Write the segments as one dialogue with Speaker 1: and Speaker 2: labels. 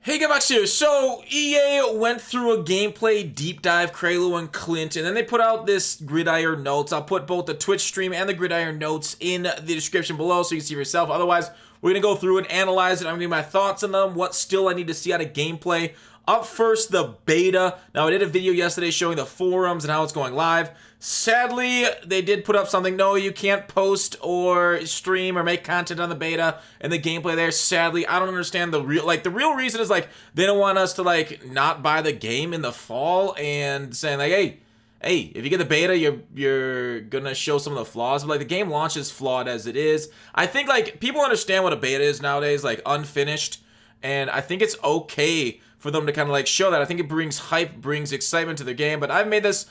Speaker 1: Hey, get back here. So, EA went through a gameplay deep dive, Kralo and Clint, and then they put out this Gridiron Notes. I'll put both the Twitch stream and the Gridiron Notes in the description below so you can see for yourself. Otherwise, we're going to go through and analyze it. I'm going to give my thoughts on them, what still I need to see out of gameplay. Up first, the beta. Now, I did a video yesterday showing the forums and how it's going live. Sadly, they did put up something. No, you can't post or stream or make content on the beta and the gameplay there. Sadly, I don't understand the real reason is like they don't want us to not buy the game in the fall and saying like, hey, if you get the beta, you're gonna show some of the flaws. But like the game launch is flawed as it is. I think like people understand what a beta is nowadays, like unfinished, and I think it's okay for them to kind of like show that. I think it brings hype, brings excitement to the game. But I've made this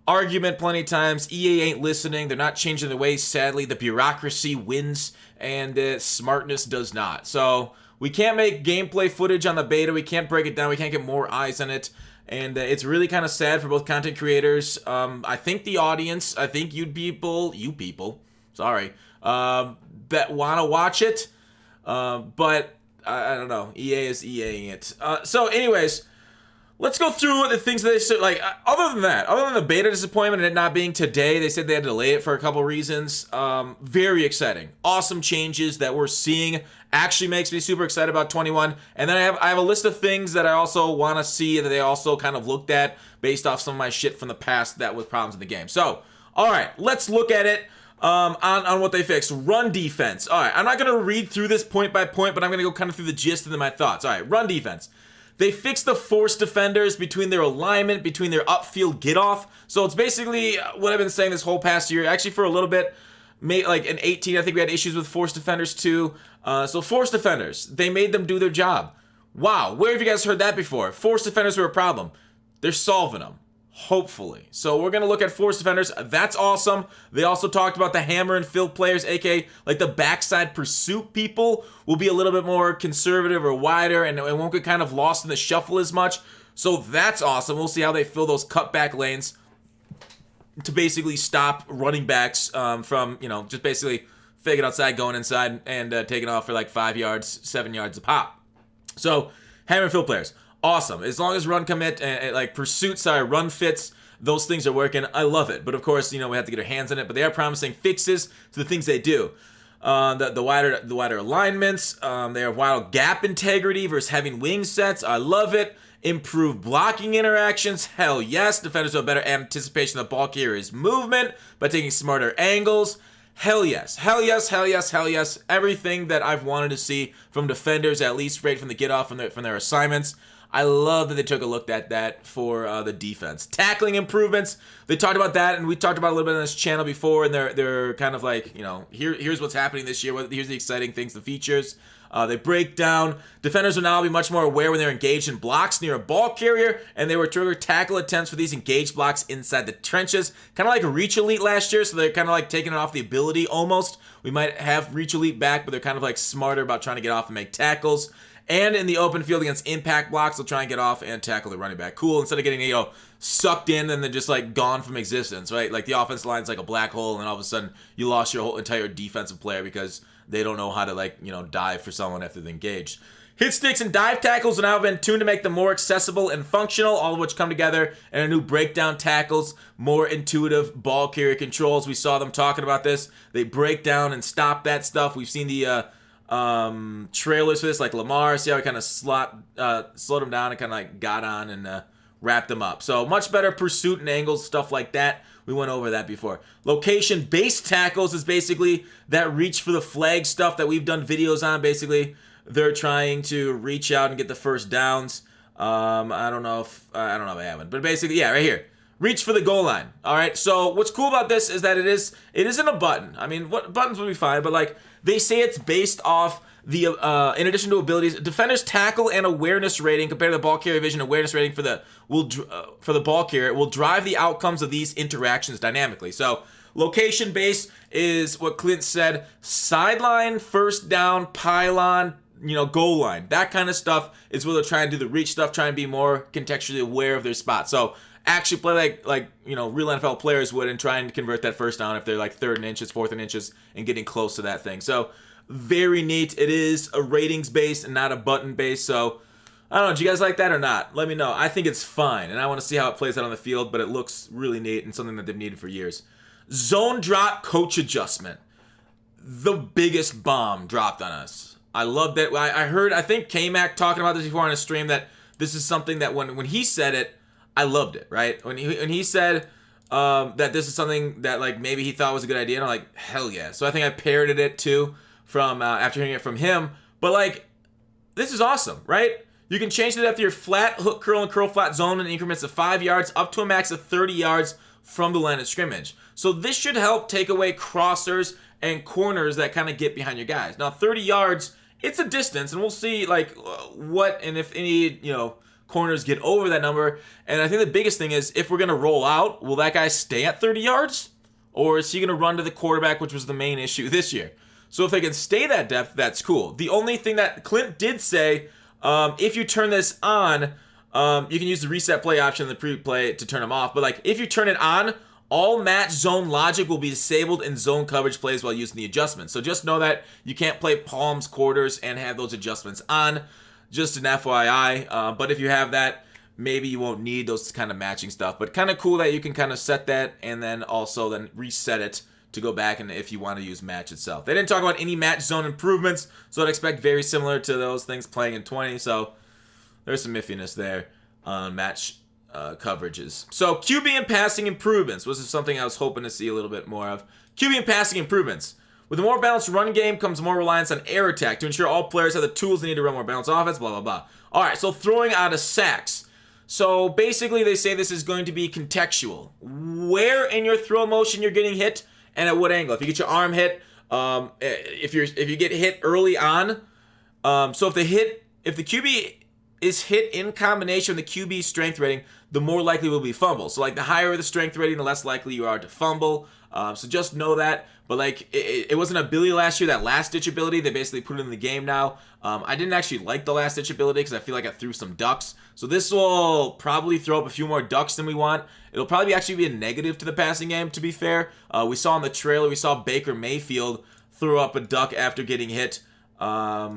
Speaker 1: argument plenty of times. EA ain't listening. They're not changing their ways. Sadly, the bureaucracy wins and the smartness does not. So we can't make gameplay footage on the beta. We can't break it down. We can't get more eyes on it. And it's really kind of sad for both content creators. I think the audience, I think you people, sorry, that want to watch it. But I don't know. EA is EAing it. So anyways, let's go through the things that they said. Like, other than the beta disappointment and it not being today, they said they had to delay it for a couple reasons. Very exciting. Awesome changes that we're seeing. Actually makes me super excited about 21. And then I have a list of things that I also want to see that they also kind of looked at based off some of my shit from the past that was problems in the game. So, all right, let's look at it. On what they fixed. Run defense. All right, I'm not going to read through this point by point, but I'm going to go kind of through the gist and then my thoughts. All right, run defense. They fixed the force defenders between their alignment, between their upfield get-off. So it's basically what I've been saying this whole past year. Actually, for a little bit, like in 18, I think we had issues with force defenders too. So force defenders, they made them do their job. Wow, where have you guys heard that before? Force defenders were a problem. They're solving them. Hopefully. So we're going to look at force defenders. That's awesome. They also talked about the hammer and fill players, aka like the backside pursuit people will be a little bit more conservative or wider and it won't get kind of lost in the shuffle as much. So that's awesome. We'll see how they fill those cutback lanes to basically stop running backs from, just basically faking outside, going inside, and taking off for like 5 yards, 7 yards a pop. So hammer and fill players. Awesome. As long as run commit and like pursuit, run fits, those things are working. I love it. But of course, we have to get our hands on it. But they are promising fixes to the things they do. The wider alignments. They have wild gap integrity versus having wing sets. I love it. Improved blocking interactions. Hell yes. Defenders have better anticipation of the ball carrier's movement by taking smarter angles. Hell yes. Hell yes. Hell yes. Hell yes. Everything that I've wanted to see from defenders, at least right from the get off from their assignments. I love that they took a look at that for the defense. Tackling improvements. They talked about that, and we talked about it a little bit on this channel before, and they're kind of like, here's what's happening this year. Here's the exciting things, the features. They break down. Defenders will now be much more aware when they're engaged in blocks near a ball carrier, and they were trigger tackle attempts for these engaged blocks inside the trenches. Kind of like Reach Elite last year, so they're kind of like taking it off the ability almost. We might have Reach Elite back, but they're kind of like smarter about trying to get off and make tackles. And in the open field against impact blocks, they'll try and get off and tackle the running back. Cool, instead of getting, sucked in and then just, gone from existence, right? Like, the offense line's like a black hole, and all of a sudden, you lost your whole entire defensive player because they don't know how to, dive for someone after they're engaged. Hit sticks and dive tackles have now been tuned to make them more accessible and functional, all of which come together in a new breakdown tackles, more intuitive ball carrier controls. We saw them talking about this. They break down and stop that stuff. We've seen the trailers for this, like Lamar. See how he kind of slowed him down and kind of got on and wrapped them up. So much better pursuit and angles, stuff like that. We went over that before. Location-based tackles is basically that reach for the flag stuff that we've done videos on. Basically, they're trying to reach out and get the first downs. I don't know if I haven't, but basically, yeah, right here. Reach for the goal line. All right. So what's cool about this is that it isn't a button. I mean, what buttons would be fine, but they say it's based off the in addition to abilities, defenders tackle and awareness rating compared to the ball carrier vision awareness rating for the ball carrier will drive the outcomes of these interactions dynamically. So location based is what Clint said: sideline, first down, pylon, goal line. That kind of stuff is where they're trying to do the reach stuff, trying to be more contextually aware of their spot. So actually play like real NFL players would and try and convert that first down if they're like third and inches, fourth and inches, and getting close to that thing. So very neat. It is a ratings based and not a button based. So I don't know. Do you guys like that or not? Let me know. I think it's fine, and I want to see how it plays out on the field, but it looks really neat and something that they've needed for years. Zone drop coach adjustment. The biggest bomb dropped on us. I love that. I think K-Mac talking about this before on a stream, that this is something that when he said it, I loved it, right? When he said that this is something that like maybe he thought was a good idea, and I'm like, hell yeah. So I think I parroted it too from after hearing it from him. But like, this is awesome, right? You can change the depth of your flat, hook, curl, and curl flat zone in increments of 5 yards up to a max of 30 yards from the line of scrimmage. So this should help take away crossers and corners that kind of get behind your guys. Now, 30 yards, it's a distance, and we'll see like what and if any, corners get over that number. And I think the biggest thing is, if we're going to roll out, will that guy stay at 30 yards? Or is he going to run to the quarterback, which was the main issue this year? So if they can stay that depth, that's cool. The only thing that Clint did say, if you turn this on, you can use the reset play option in the pre-play to turn them off. But like, if you turn it on, all match zone logic will be disabled in zone coverage plays while using the adjustments. So just know that you can't play palms, quarters, and have those adjustments on. Just an FYI. But if you have that, maybe you won't need those kind of matching stuff. But kind of cool that you can kind of set that and then also then reset it to go back and if you want to use match itself. They didn't talk about any match zone improvements, so I'd expect very similar to those things playing in 20. So there's some iffiness there on match coverages. So QB and passing improvements was something I was hoping to see a little bit more of. QB and passing improvements. With a more balanced run game comes more reliance on air attack to ensure all players have the tools they need to run more balanced offense, blah, blah, blah. All right, so throwing out of sacks. So basically they say this is going to be contextual. Where in your throw motion you're getting hit and at what angle. If you get your arm hit, if you get hit early on, so if the QB is hit in combination with the QB strength rating, the more likely will be fumble. So like the higher the strength rating, the less likely you are to fumble. So just know that. But like it wasn't an ability last year, that last ditch ability. They basically put it in the game now. I didn't actually like the last ditch ability because I feel like I threw some ducks. So this will probably throw up a few more ducks than we want. It'll probably actually be a negative to the passing game, to be fair. We saw in the trailer, we saw Baker Mayfield throw up a duck after getting hit. I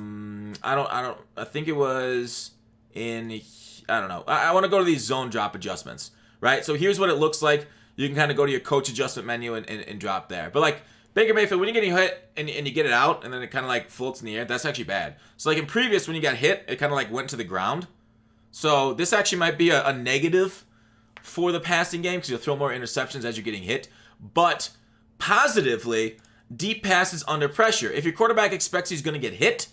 Speaker 1: think it was in, I don't know. I want to go to these zone drop adjustments, right? So here's what it looks like. You can kind of go to your coach adjustment menu and drop there. But like Baker Mayfield, when you're getting hit and you get it out and then it kind of like floats in the air, that's actually bad. So like in previous, when you got hit, it kind of like went to the ground. So this actually might be a negative for the passing game because you'll throw more interceptions as you're getting hit. But positively, deep passes under pressure. If your quarterback expects he's going to get hit,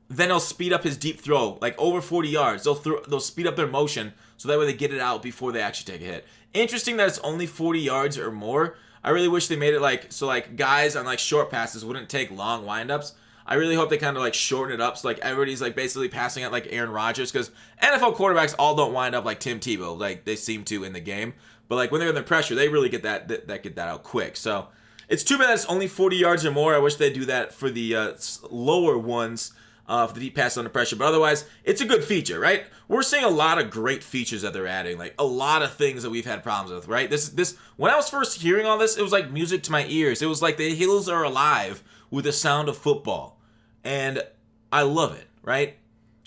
Speaker 1: then he'll speed up his deep throw, like over 40 yards. They'll speed up their motion so that way they get it out before they actually take a hit. Interesting that it's only 40 yards or more. I really wish they made it like, so like guys on like short passes wouldn't take long windups. I really hope they kind of like shorten it up so like everybody's like basically passing it like Aaron Rodgers, because NFL quarterbacks all don't wind up like Tim Tebow, like they seem to in the game. But like when they're under pressure, they really get that out quick. So it's too bad that it's only 40 yards or more. I wish they'd do that for the lower ones. For the deep pass under pressure, but otherwise it's a good feature, right? We're seeing a lot of great features that they're adding, like a lot of things that we've had problems with, right? This when I was first hearing all this, it was like music to my ears. It was like the hills are alive with the sound of football, and I love it, right?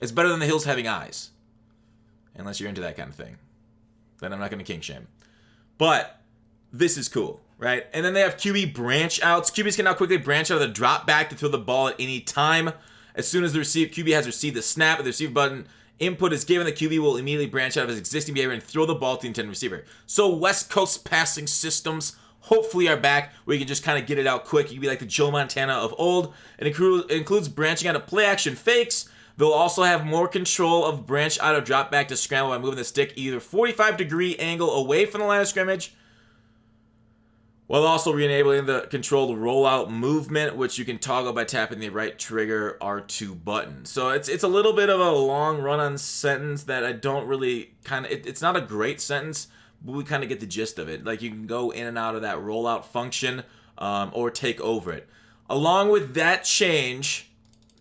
Speaker 1: It's better than the hills having eyes, unless you're into that kind of thing. Then I'm not going to kink shame, but this is cool, right? And then they have QB branch outs. QBs can now quickly branch out of the drop back to throw the ball at any time. As soon as the QB has received the snap, if the receive button input is given, the QB will immediately branch out of his existing behavior and throw the ball to the intended receiver. So West Coast passing systems hopefully are back where you can just kind of get it out quick. You can be like the Joe Montana of old. It includes branching out of play action fakes. They'll also have more control of branch out of drop back to scramble by moving the stick either 45-degree angle away from the line of scrimmage, while also re-enabling the controlled rollout movement, which you can toggle by tapping the right trigger R2 button. So it's a little bit of a long run-on sentence that I don't really it's not a great sentence, but we kind of get the gist of it. Like you can go in and out of that rollout function or take over it. Along with that change,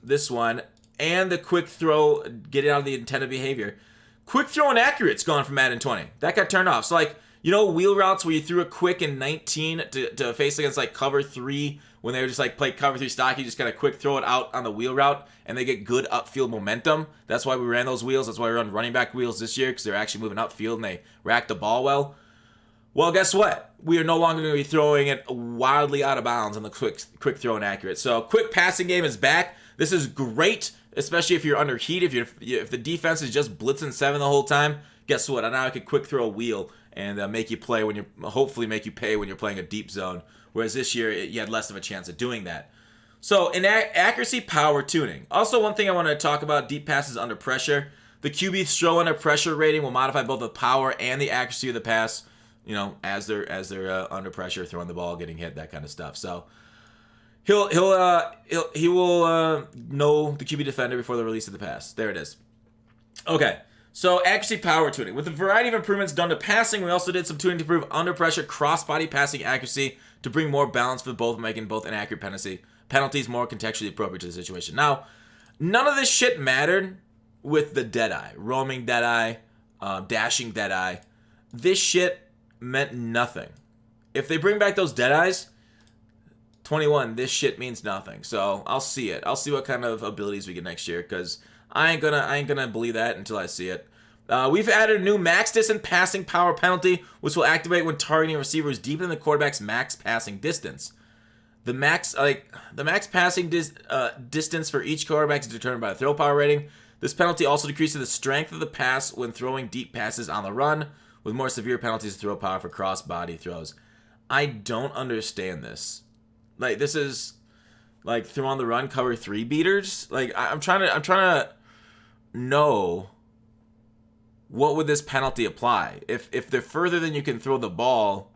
Speaker 1: this one, and the quick throw, get it out of the intended behavior. Quick throw and accurate's gone from Madden 20. That got turned off. So like, You know, wheel routes where you threw a quick in 19 to face against like cover 3 when they were just like play cover 3 stock, you just kind of quick throw it out on the wheel route and they get good upfield momentum. That's why we ran those wheels. That's why we run running back wheels this year, because they're actually moving upfield and they rack the ball well. Well, guess what? We are no longer going to be throwing it wildly out of bounds on the quick throw and accurate. So quick passing game is back. This is great, especially if you're under heat. If the defense is just blitzing 7 the whole time, guess what? Now I can quick throw a wheel and make you play when hopefully make you pay when you're playing a deep zone. Whereas this year, you had less of a chance of doing that. So, in accuracy, power, tuning. Also, one thing I want to talk about, deep passes under pressure. The QB throw under pressure rating will modify both the power and the accuracy of the pass, you know, as they're under pressure, throwing the ball, getting hit, that kind of stuff. So, he will know the QB defender before the release of the pass. There it is. Okay. So, accuracy, power tuning. With a variety of improvements done to passing, we also did some tuning to improve under pressure cross-body passing accuracy to bring more balance for both, making both inaccurate penalties more contextually appropriate to the situation. Now, none of this shit mattered with the deadeye, roaming deadeye, dashing deadeye. This shit meant nothing. If they bring back those deadeyes, 21, this shit means nothing. So, I'll see it. I'll see what kind of abilities we get next year, because I ain't gonna believe that until I see it. We've added a new max distance passing power penalty, which will activate when targeting a receiver who's deeper than the quarterback's max passing distance. The max passing distance for each quarterback is determined by the throw power rating. This penalty also decreases the strength of the pass when throwing deep passes on the run, with more severe penalties to throw power for cross-body throws. I don't understand this. Like, this is like throw on the run, cover 3 beaters. Like, I'm trying to know, what would this penalty apply? If they're further than you can throw the ball,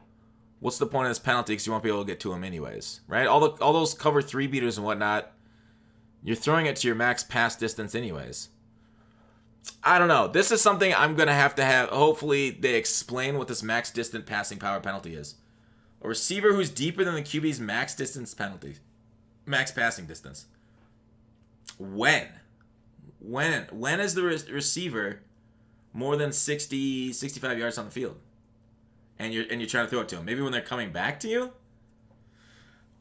Speaker 1: what's the point of this penalty? Because you won't be able to get to them anyways, right? All those cover 3 beaters and whatnot, you're throwing it to your max pass distance anyways. I don't know. This is something I'm going to have. Hopefully they explain what this max distant passing power penalty is. A receiver who's deeper than the QB's max distance penalty. Max passing distance. When is the receiver more than 65 yards on the field, and you're trying to throw it to them? Maybe when they're coming back to you.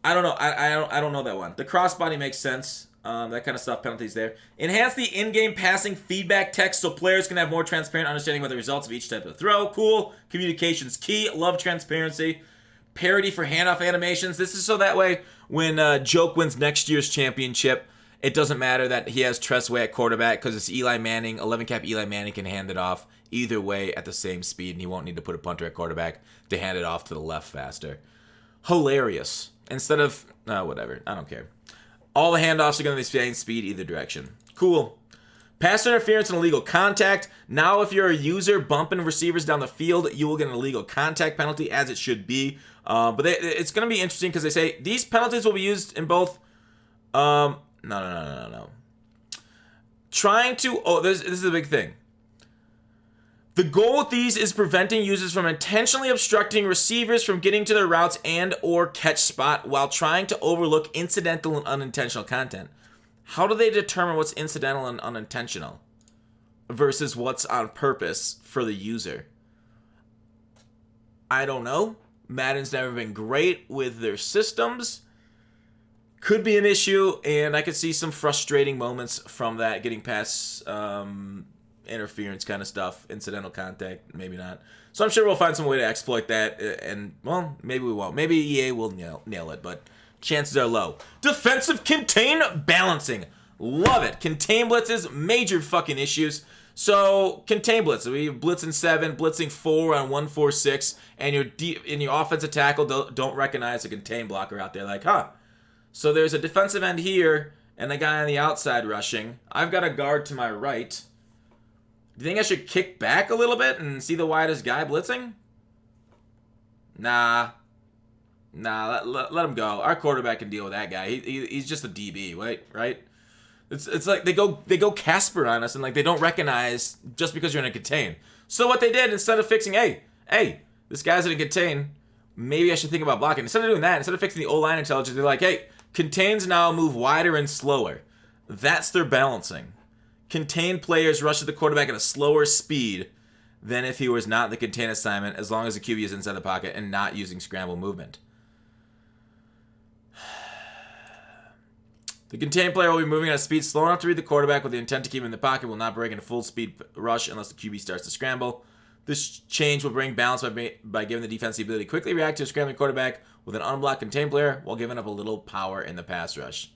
Speaker 1: I don't know. I don't know that one. The crossbody makes sense. That kind of stuff. Penalties there. Enhance the in-game passing feedback text so players can have more transparent understanding of the results of each type of throw. Cool. Communication's key. Love transparency. Parity for handoff animations. This is so that way when Joke wins next year's championship, it doesn't matter that he has Tressway at quarterback, because it's Eli Manning. 11 cap Eli Manning can hand it off either way at the same speed, and he won't need to put a punter at quarterback to hand it off to the left faster. Hilarious. Instead of, whatever. I don't care. All the handoffs are going to be the same speed either direction. Cool. Pass interference and illegal contact. Now, if you're a user bumping receivers down the field, you will get an illegal contact penalty, as it should be. But it's going to be interesting because they say these penalties will be used in both. No. Trying to. Oh, this is a big thing. The goal with these is preventing users from intentionally obstructing receivers from getting to their routes and or catch spot while trying to overlook incidental and unintentional content. How do they determine what's incidental and unintentional versus what's on purpose for the user? I don't know. Madden's never been great with their systems. Could be an issue, and I could see some frustrating moments from that, getting past interference kind of stuff, incidental contact, maybe not. So I'm sure we'll find some way to exploit that, and, well, maybe we won't. Maybe EA will nail it, but chances are low. Defensive contain balancing. Love it. Contain blitzes, major fucking issues. So, contain blitz. We blitzing 7, blitzing 4 on 1-4-6, and your offensive tackle don't recognize a contain blocker out there. Like, so there's a defensive end here and a guy on the outside rushing. I've got a guard to my right. Do you think I should kick back a little bit and see the widest guy blitzing? Nah, let him go. Our quarterback can deal with that guy. He's just a DB, right? It's like they go Casper on us, and like they don't recognize just because you're in a contain. So what they did, instead of fixing, hey, this guy's in a contain, maybe I should think about blocking. Instead of doing that, instead of fixing the O-line intelligence, they're like, hey, contains now move wider and slower. That's their balancing. Contained players rush at the quarterback at a slower speed. than if he was not in the contain assignment, as long as the QB is inside the pocket and not using scramble movement. The contained player will be moving at a speed slow enough to read the quarterback with the intent to keep him in the pocket, will not break into full speed rush unless the QB starts to scramble. This change will bring balance by giving the defense the ability to quickly react to a scrambling quarterback with an unblocked contained player while giving up a little power in the pass rush.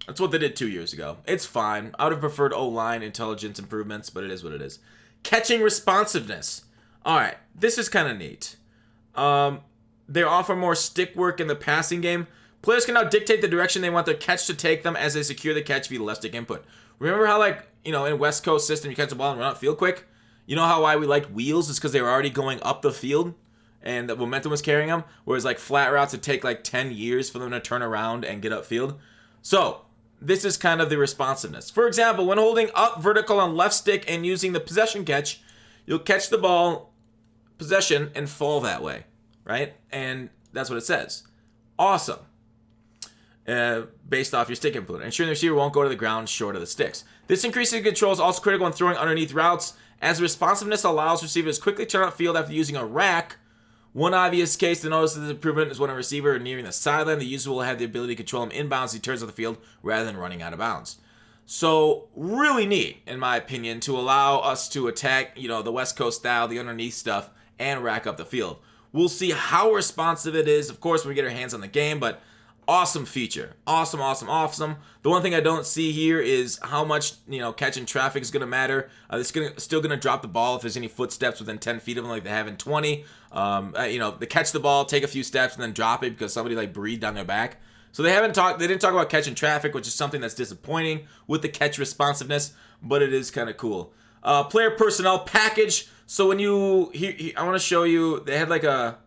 Speaker 1: That's what they did 2 years ago. It's fine. I would have preferred O-line intelligence improvements, but it is what it is. Catching responsiveness. All right, this is kind of neat. They offer more stick work in the passing game. Players can now dictate the direction they want their catch to take them as they secure the catch via left stick input. Remember how, like, in West Coast system, you catch the ball and run out field quick? You know how why we liked wheels is because they were already going up the field and the momentum was carrying them? Whereas, like, flat routes would take, like, 10 years for them to turn around and get upfield. So, this is kind of the responsiveness. For example, when holding up vertical on left stick and using the possession catch, you'll catch the ball, possession, and fall that way, right? And that's what it says. Awesome. Based off your stick input. Ensuring the receiver won't go to the ground short of the sticks. This increasing control is also critical when throwing underneath routes, as responsiveness allows receivers to quickly turn upfield after using a rack. One obvious case to notice this improvement is when a receiver nearing the sideline, the user will have the ability to control him inbounds as he turns on the field rather than running out of bounds. So, really neat, in my opinion, to allow us to attack, the West Coast style, the underneath stuff, and rack up the field. We'll see how responsive it is, of course, when we get our hands on the game, but awesome feature. Awesome, awesome, awesome. The one thing I don't see here is how much, catching traffic is going to matter. It's still going to drop the ball if there's any footsteps within 10 feet of them like they have in 20. They catch the ball, take a few steps, and then drop it because somebody, breathed on their back. So they didn't talk about catching traffic, which is something that's disappointing with the catch responsiveness, but it is kind of cool. Player personnel package. So when I want to show you, they had the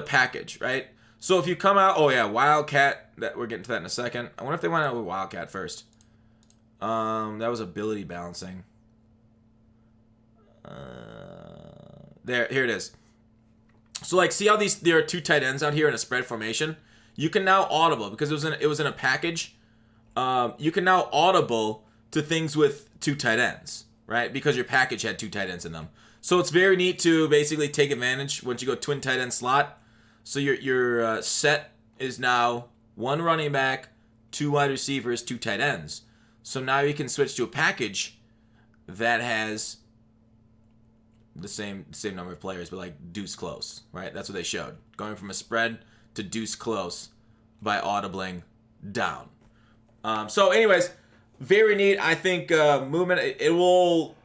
Speaker 1: package, right? So if you come out, Wildcat, we're getting to that in a second. I wonder if they went out with Wildcat first. That was ability balancing. Here it is. So see how there are two tight ends out here in a spread formation? You can now audible, because it was in a package. You can now audible to things with two tight ends, right? Because your package had two tight ends in them. So it's very neat to basically take advantage once you go twin tight end slot. So your set is now one running back, two wide receivers, two tight ends. So now you can switch to a package that has the same number of players, but deuce close, right? That's what they showed. Going from a spread to deuce close by audibling down. So anyways, very neat. I think movement, it will,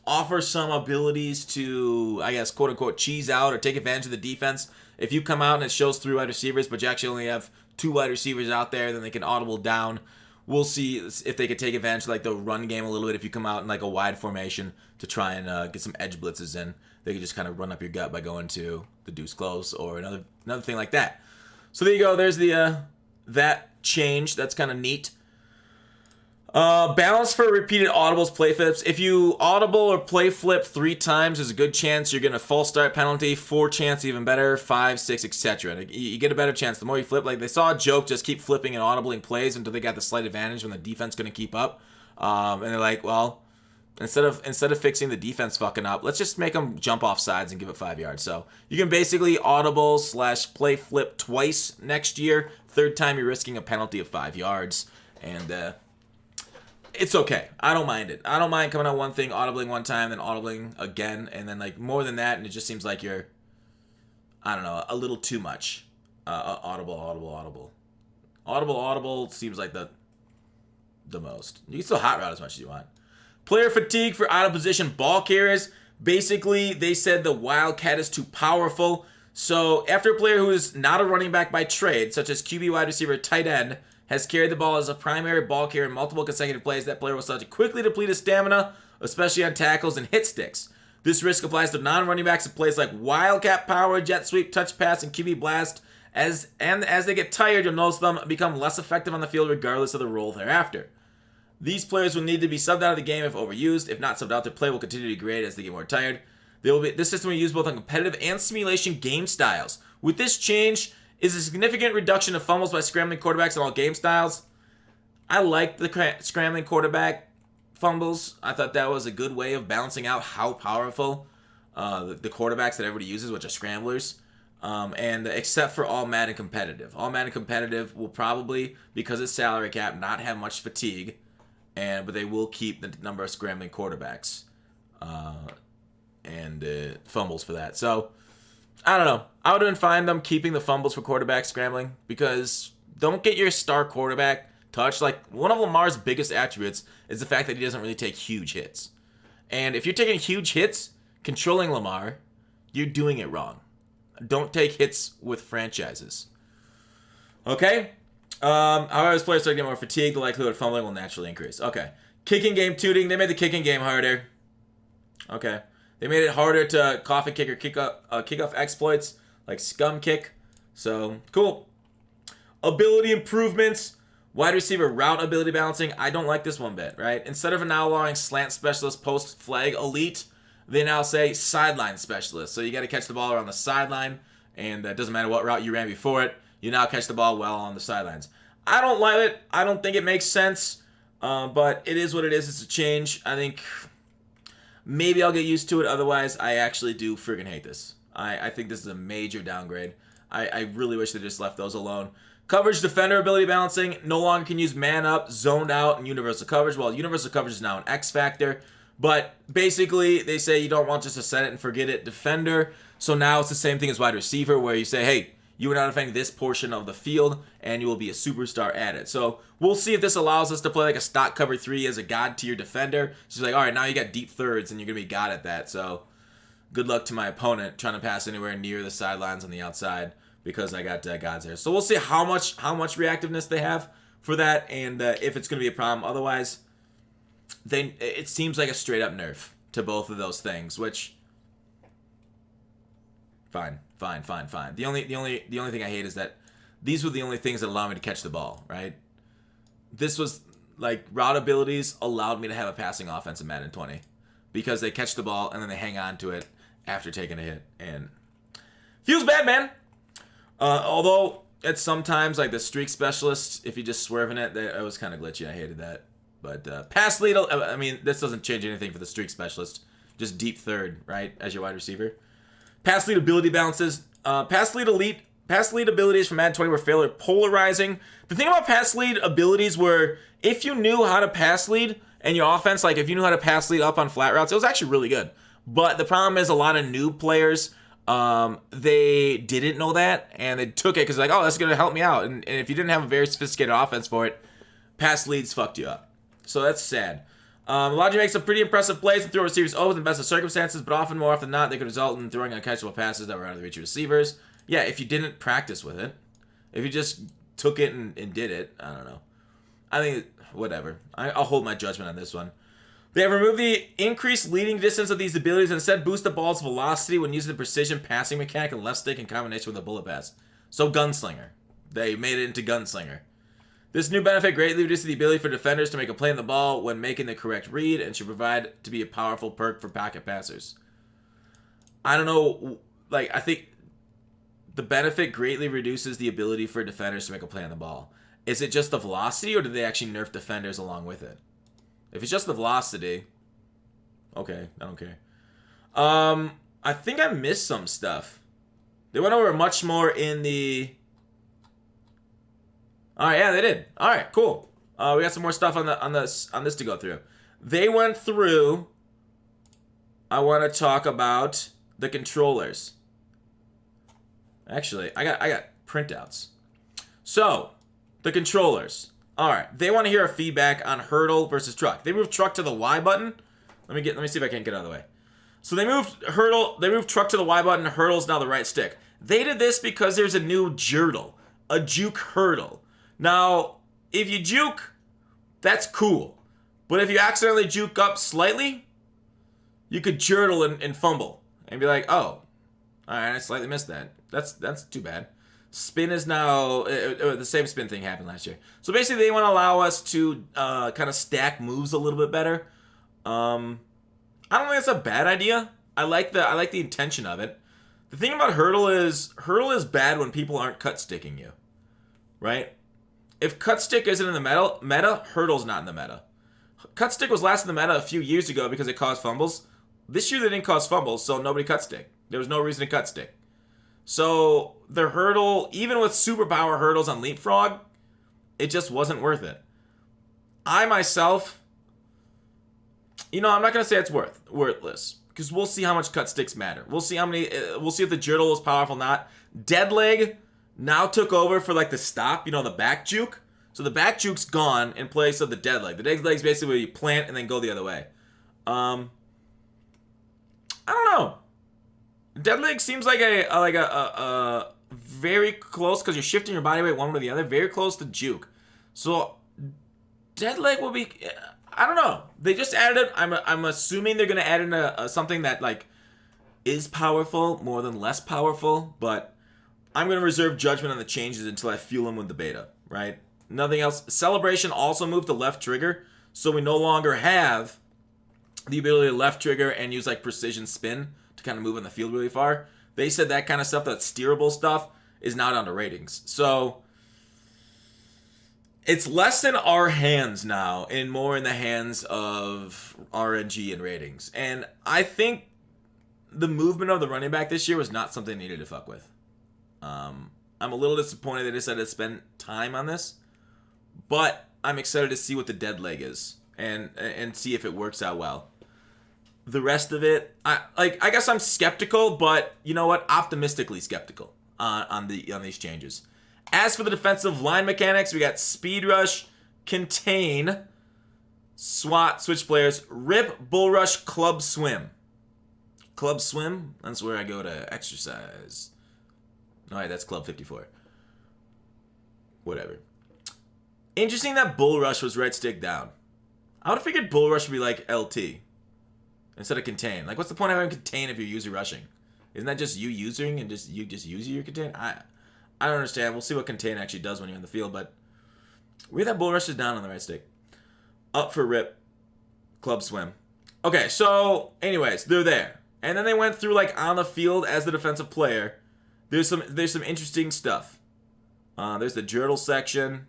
Speaker 1: offer some abilities to, I guess, quote unquote, cheese out or take advantage of the defense. If you come out and it shows 3 wide receivers, but you actually only have 2 wide receivers out there, then they can audible down. We'll see if they could take advantage of the run game a little bit. If you come out in a wide formation to try and get some edge blitzes in, they can just kind of run up your gut by going to the deuce close or another thing like that. So there you go. There's the that change. That's kind of neat. Balance for repeated audibles, play flips. If you audible or play flip 3 times, there's a good chance you're going to false start penalty. 4 chance, even better. 5, 6, etc. You get a better chance. The more you flip, they saw a joke, just keep flipping and audibling plays until they got the slight advantage when the defense going to keep up. And they're like, well, instead of fixing the defense fucking up, let's just make them jump off sides and give it 5 yards. So you can basically audible/play flip twice next year. 3rd time, you're risking a penalty of 5 yards. And, it's okay. I don't mind it. I don't mind coming out one thing, audibling one time, then audibling again, and then more than that, and it just seems like you're, I don't know, a little too much. Audible seems like the most. You can still hot route as much as you want. Player fatigue for out of position ball carriers. Basically, they said the Wildcat is too powerful. So after a player who is not a running back by trade, such as QB, wide receiver, tight end, has carried the ball as a primary ball carrier in multiple consecutive plays, that player will start to quickly deplete his stamina, especially on tackles and hit sticks. This risk applies to non-running backs in plays like Wildcat Power, Jet Sweep, Touch Pass, and QB Blast. As they get tired, you'll notice them become less effective on the field regardless of the role thereafter. These players will need to be subbed out of the game if overused. If not subbed out, their play will continue to degrade as they get more tired. This system will be used both on competitive and simulation game styles. With this change, is a significant reduction of fumbles by scrambling quarterbacks in all game styles. I like the scrambling quarterback fumbles. I thought that was a good way of balancing out how powerful the quarterbacks that everybody uses, which are scramblers. And except for all Madden competitive. All Madden competitive will probably, because it's salary cap, not have much fatigue, but they will keep the number of scrambling quarterbacks and fumbles for that. So, I don't know. I would have been fine them keeping the fumbles for quarterback scrambling, because don't get your star quarterback touched. Like, one of Lamar's biggest attributes is the fact that he doesn't really take huge hits. And if you're taking huge hits, controlling Lamar, you're doing it wrong. Don't take hits with franchises. Okay? However, as players start getting more fatigued, the likelihood of fumbling will naturally increase. Okay. Kicking game tuning. They made the kicking game harder. Okay. They made it harder to coffin kick or kickoff exploits like scum kick. So, cool. Ability improvements. Wide receiver route ability balancing. I don't like this one bit, right? Instead of now allowing slant specialist post flag elite, they now say sideline specialist. So you got to catch the ball around the sideline, and it doesn't matter what route you ran before it. You now catch the ball well on the sidelines. I don't like it. I don't think it makes sense, but it is what it is. It's a change. I think maybe I'll get used to it. Otherwise, I actually do friggin' hate this. I think this is a major downgrade. I really wish they just left those alone. Coverage defender ability balancing. No longer can use man up, zoned out, and universal coverage. Well, universal coverage is now an X factor. But basically, they say you don't want just a set it and forget it defender. So now it's the same thing as wide receiver, where you say, hey, you are now defending this portion of the field, and you will be a superstar at it. So we'll see if this allows us to play like a stock cover 3 as a god tier defender. She's like, all right, now you got deep thirds, and you're going to be god at that. So good luck to my opponent trying to pass anywhere near the sidelines on the outside, because I got gods there. So we'll see how much reactiveness they have for that, and if it's going to be a problem. Otherwise, it seems like a straight up nerf to both of those things, which fine. The only thing I hate is that these were the only things that allow me to catch the ball, right? This was like route abilities allowed me to have a passing offense in Madden 20 because they catch the ball and then they hang on to it after taking a hit, and feels bad, man. Although it's sometimes like the streak specialist, if you just swerve in it, it was kind of glitchy. I hated that. But pass lead, I mean, this doesn't change anything for the streak specialist. Just deep third, right, as your wide receiver. Pass lead ability balances. Pass lead abilities from Madden 20 were fairly polarizing. The thing about pass lead abilities were, if you knew how to pass lead and your offense, like if you knew how to pass lead up on flat routes, it was actually really good. But the problem is a lot of new players, they didn't know that, and they took it because like, oh, that's going to help me out. And if you didn't have a very sophisticated offense for it, pass leads fucked you up. So that's sad. Logic makes some pretty impressive plays and throw receivers open in the best of circumstances, but more often than not, they could result in throwing uncatchable passes that were out of the reach of receivers. Yeah, if you didn't practice with it. If you just took it and did it, I don't know. I think, whatever. I'll hold my judgment on this one. They have removed the increased leading distance of these abilities and instead boost the ball's velocity when using the precision passing mechanic and left stick in combination with a bullet pass. So Gunslinger. They made it into Gunslinger. This new benefit greatly reduces the ability for defenders to make a play on the ball when making the correct read and should provide to be a powerful perk for pocket passers. I don't know, like, I think the benefit greatly reduces the ability for defenders to make a play on the ball. Is it just the velocity, or did they actually nerf defenders along with it? If it's just the velocity, okay, I don't care. I think I missed some stuff. They went over much more in the... All right, yeah, they did. All right, cool. We got some more stuff on this to go through. They went through. I want to talk about the controllers. Actually, I got printouts. So, the controllers. All right, they want to hear a feedback on hurdle versus truck. They moved truck to the Y button. Let me see if I can't get out of the way. So they moved truck to the Y button. Hurdle's now the right stick. They did this because there's a new jurdle, a juke hurdle. Now, if you juke, that's cool. But if you accidentally juke up slightly, you could jurdle and fumble and be like, oh, all right, I slightly missed that. That's too bad. Spin is now, the same spin thing happened last year. So basically they want to allow us to kind of stack moves a little bit better. I don't think that's a bad idea. I like the intention of it. The thing about hurdle is bad when people aren't cut sticking you, right? If cut stick isn't in the meta, hurdle's not in the meta. Cut stick was last in the meta a few years ago because it caused fumbles. This year they didn't cause fumbles, so nobody cut stick. There was no reason to cut stick. So the hurdle, even with superpower hurdles on Leapfrog, it just wasn't worth it. I myself, I'm not gonna say it's worthless, because we'll see how much cut sticks matter. We'll see if the Jurtle is powerful or not. Dead leg now took over for like the stop, the back juke. So the back juke's gone in place of the dead leg. The dead leg's basically where you plant and then go the other way. I don't know. Dead leg seems like a very close, because you're shifting your body weight one way or the other, very close to juke. So dead leg will be, I don't know. They just added it. I'm assuming they're gonna add in something that like is powerful more than less powerful, but I'm gonna reserve judgment on the changes until I feel them with the beta, right? Nothing else. Celebration also moved to left trigger, so we no longer have the ability to left trigger and use like precision spin to kind of move in the field really far. They said that kind of stuff, that steerable stuff, is not under ratings. So it's less in our hands now and more in the hands of RNG and ratings. And I think the movement of the running back this year was not something they needed to fuck with. I'm a little disappointed they decided to spend time on this, but I'm excited to see what the dead leg is and see if it works out well. The rest of it, I guess I'm skeptical, but you know what? Optimistically skeptical on these changes. As for the defensive line mechanics, we got speed rush, contain, SWAT, switch players, rip, bull rush, club swim. Club swim? That's where I go to exercise. All right, that's Club 54. Whatever. Interesting that bull rush was right stick down. I would have figured bull rush would be like LT instead of contain. Like, what's the point of having contain if you're user rushing? Isn't that just you using and you just using your contain? I don't understand. We'll see what contain actually does when you're in the field, but weird that bull rush is down on the right stick. Up for rip. Club swim. Okay, so anyways, they're there. And then they went through like on the field as the defensive player. There's some interesting stuff. There's the Jurtle section.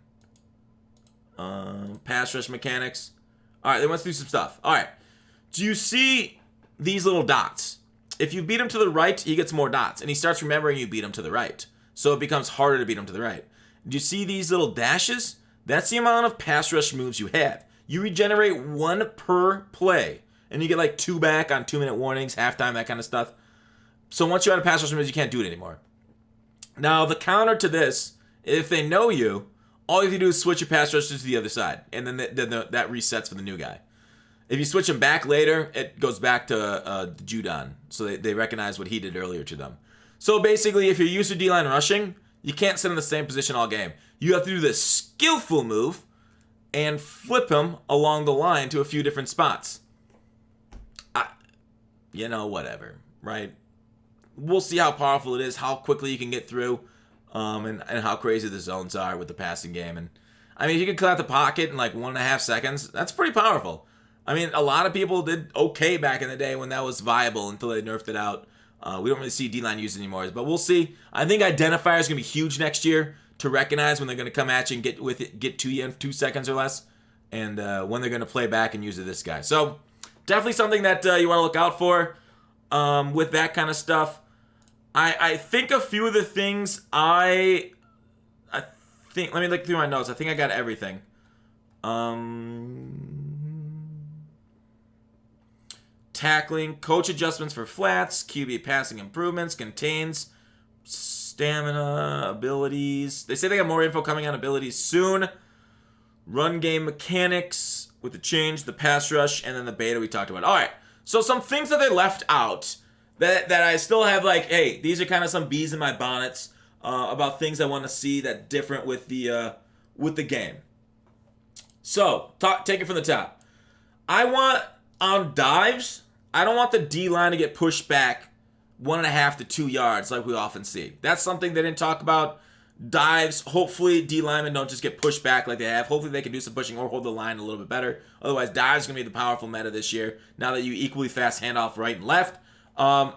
Speaker 1: Pass rush mechanics. Alright, they went through some stuff. Alright. Do you see these little dots? If you beat him to the right, he gets more dots. And he starts remembering you beat him to the right. So it becomes harder to beat him to the right. Do you see these little dashes? That's the amount of pass rush moves you have. You regenerate 1 per play. And you get like 2 back on 2-minute warnings, halftime, that kind of stuff. So once you're out of pass rush moves, you can't do it anymore. Now, the counter to this, if they know you, all you have to do is switch your pass rushes to the other side. And then that resets for the new guy. If you switch them back later, it goes back to Judon. So they recognize what he did earlier to them. So basically, if you're used to D-line rushing, you can't sit in the same position all game. You have to do this skillful move and flip him along the line to a few different spots. Whatever, right? We'll see how powerful it is, how quickly you can get through, and how crazy the zones are with the passing game. And I mean, if you can clear out the pocket in like 1.5 seconds, that's pretty powerful. I mean, a lot of people did okay back in the day when that was viable until they nerfed it out. We don't really see D-line used anymore, but we'll see. I think identifier is going to be huge next year to recognize when they're going to come at you and get to you in 2 seconds or less, and when they're going to play back and use this guy. So definitely something that you want to look out for with that kind of stuff. I think a few of the things I think, let me look through my notes. I think I got everything. Tackling, coach adjustments for flats, QB passing improvements, contains, stamina, abilities. They say they got more info coming on abilities soon. Run game mechanics with the change, the pass rush, and then the beta we talked about. All right, so some things that they left out that I still have like, hey, these are kind of some bees in my bonnets about things I want to see that different with the game. So, take it from the top. I want, on dives, I don't want the D-line to get pushed back 1.5 to 2 yards like we often see. That's something they didn't talk about. Dives, hopefully D-linemen don't just get pushed back like they have. Hopefully they can do some pushing or hold the line a little bit better. Otherwise, dives are going to be the powerful meta this year now that you equally fast handoff right and left.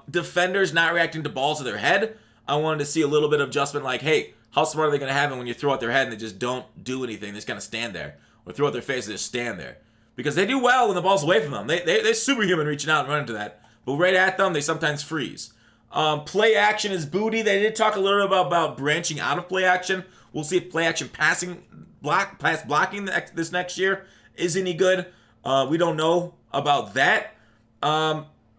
Speaker 1: Defenders not reacting to balls to their head. I wanted to see a little bit of adjustment like, hey, how smart are they going to have it when you throw at their head and they just don't do anything? They just kind of stand there. Or throw at their face and just stand there. because they do well when the ball's away from them. They're superhuman reaching out and running to that. But right at them, they sometimes freeze. Play action is booty. They did talk a little bit about branching out of play action. We'll see if play action pass blocking this next year is any good. We don't know about that.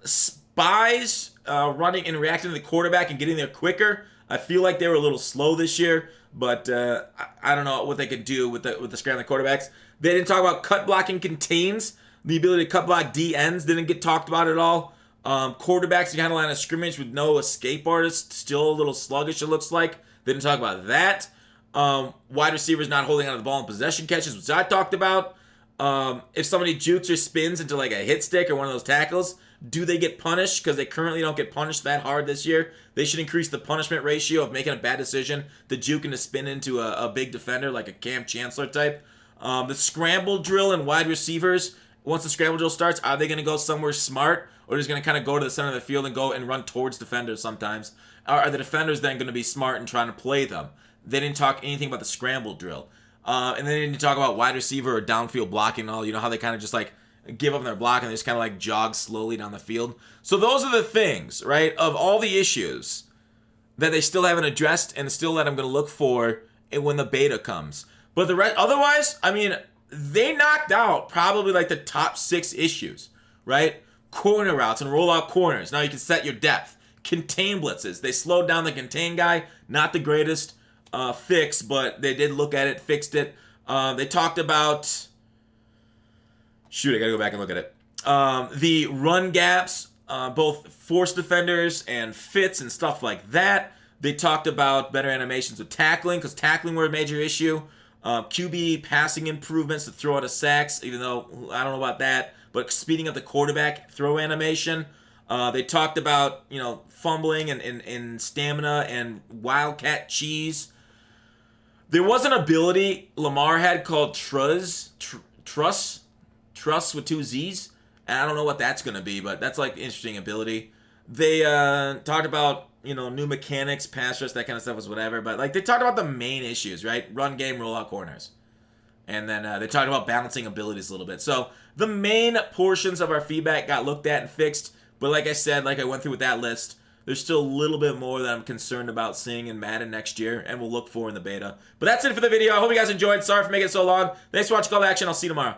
Speaker 1: Spies running and reacting to the quarterback and getting there quicker. I feel like they were a little slow this year, but I don't know what they could do with the scrambling quarterbacks. They didn't talk about cut blocking contains. The ability to cut block D ends didn't get talked about at all. Quarterbacks behind the line of scrimmage with no escape artist, still a little sluggish it looks like. They didn't talk about that. Wide receivers not holding on to the ball in possession catches, which I talked about. If somebody jukes or spins into like a hit stick or one of those tackles, do they get punished? Because they currently don't get punished that hard this year. They should increase the punishment ratio of making a bad decision to juke and to spin into a big defender like a Cam Chancellor type. The scramble drill and wide receivers, once the scramble drill starts, are they going to go somewhere smart, or just going to kind of go to the center of the field and go and run towards defenders sometimes? Are the defenders then going to be smart and trying to play them? They didn't talk anything about the scramble drill. And they didn't talk about wide receiver or downfield blocking and all. You know how they kind of just like give up their block and they just kind of like jog slowly down the field. So those are the things, right, of all the issues that they still haven't addressed and still that I'm going to look for when the beta comes. But the rest, otherwise, I mean, they knocked out probably like the top 6 issues, right? Corner routes and rollout corners. Now you can set your depth. Contain blitzes. They slowed down the contain guy. Not the greatest fix, but they did look at it, fixed it. They talked about... Shoot, I gotta go back and look at it. The run gaps, both force defenders and fits and stuff like that. They talked about better animations with tackling, because tackling were a major issue. QB passing improvements to throw out of sacks, even though I don't know about that. But speeding up the quarterback throw animation. They talked about, fumbling and stamina and wildcat cheese. There was an ability Lamar had called Truss with 2 Z's. And I don't know what that's going to be, but that's like an interesting ability. They talked about, new mechanics, pass rush, that kind of stuff was whatever. But like they talked about the main issues, right? Run game, rollout corners. And then they talked about balancing abilities a little bit. So the main portions of our feedback got looked at and fixed. But like I said, like I went through with that list, there's still a little bit more that I'm concerned about seeing in Madden next year, and we'll look for in the beta. But that's it for the video. I hope you guys enjoyed. Sorry for making it so long. Thanks for watching Call to Action. I'll see you tomorrow.